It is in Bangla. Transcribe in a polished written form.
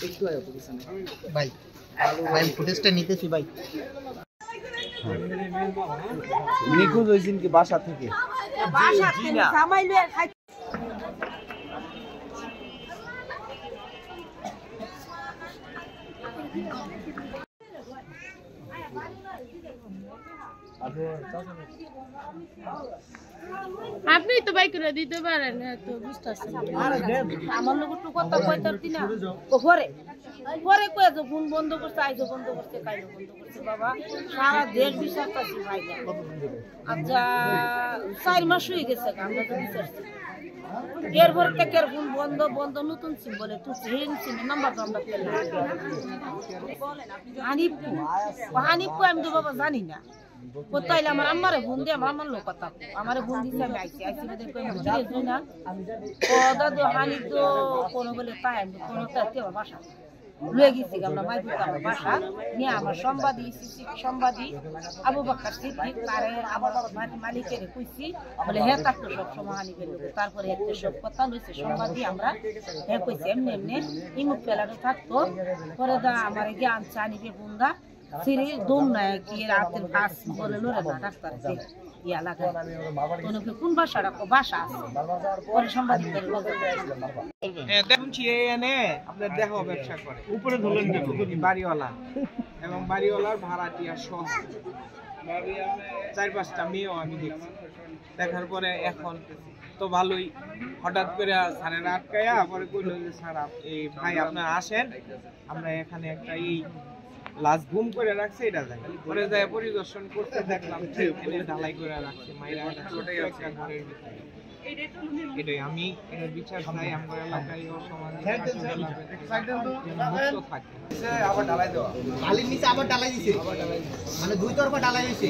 একটু আয় পিছনে ভাই ভাই ফুটেজটা নিতেছি ভাই। নিখোঁজ হয়েছেন কি বাসা থেকে? বাসা থেকে সামাইলে খাই আপনি তো বাইক করে দিতে পারেন তো বুঝতেছেন আমার লোক একটু কথা কইতারতি না ও পরে পরে কয়ে যে ফোন বন্ধ করছে আইজো বন্ধ করছে কাইলো বন্ধ করছে বাবা সারা দেশ বিচারতাছি ভাই আচ্ছা 4 মাস হয়ে গেছে আমরা তো বিচারছি এরপর থেকে ফোন বন্ধ বন্ধ নতুন সিম বলে তুই হেন সিম নাম্বার আমরা পেলাম হানিফ আমি তো বাবা জানি না কোথাইলে আমার আম্মারে ফোন দিয়ে আমার লোক কথা আমার ফোন দিচ্ছে আমি আইসি না ও দাদু হানিফ তো কোনো বলে তাই আমি কোনো তাই বাসা লয়ে গেছি আমরা মাইপুর আমার বাসা নিয়ে আমার সম্বাদী আবু বকর সিদ্দিক তারে আমার মালিকের কইছি বলে হ্যাঁ থাকতো সব সময় হানিফের লোক তারপরে একটা সব কথা লইছে সম্বাদী আমরা হ্যাঁ কইছি এমনি এমনি ইমুক ফেলানো থাকতো পরে দা আমার গিয়ে আনছে হানিফের বন্ধা সিরি দম নাই কি রাতের কাজ বলে লড়ে না ডাক্তার ইয়া লাগায় তোনকে কোন বাসা রাখো বাসা আছে পরে সম্বাদী করে দেখুন এনে আপনার দেহ ব্যবসা করে উপরে ধরলেন বাড়িওয়ালা এবং বাড়িওয়ালার ভাড়াটিয়া সহ 4-5টা মেয়েও আমি দেখছি দেখার পরে এখন তো ভালোই হঠাৎ করে স্যারেরা আটকায়া পরে কইল যে স্যার এই ভাই আপনারা আসেন আমরা এখানে একটা এই লাশ গুম করে রাখছে এটা দেখেন পরে যায় পরিদর্শন করতে দেখলাম এনে ঢালাই করে রাখছে মাইরা ছোটই একটা ঘরের ভিতরে এটাই আমি এর বিচার চাই আমার এলাকায় সমাজে মুক্ত থাকে আবার ঢালাই দেওয়া বালির নিচে আবার ঢালাই দিছে মানে দুই তরফা ঢালাই হইছে।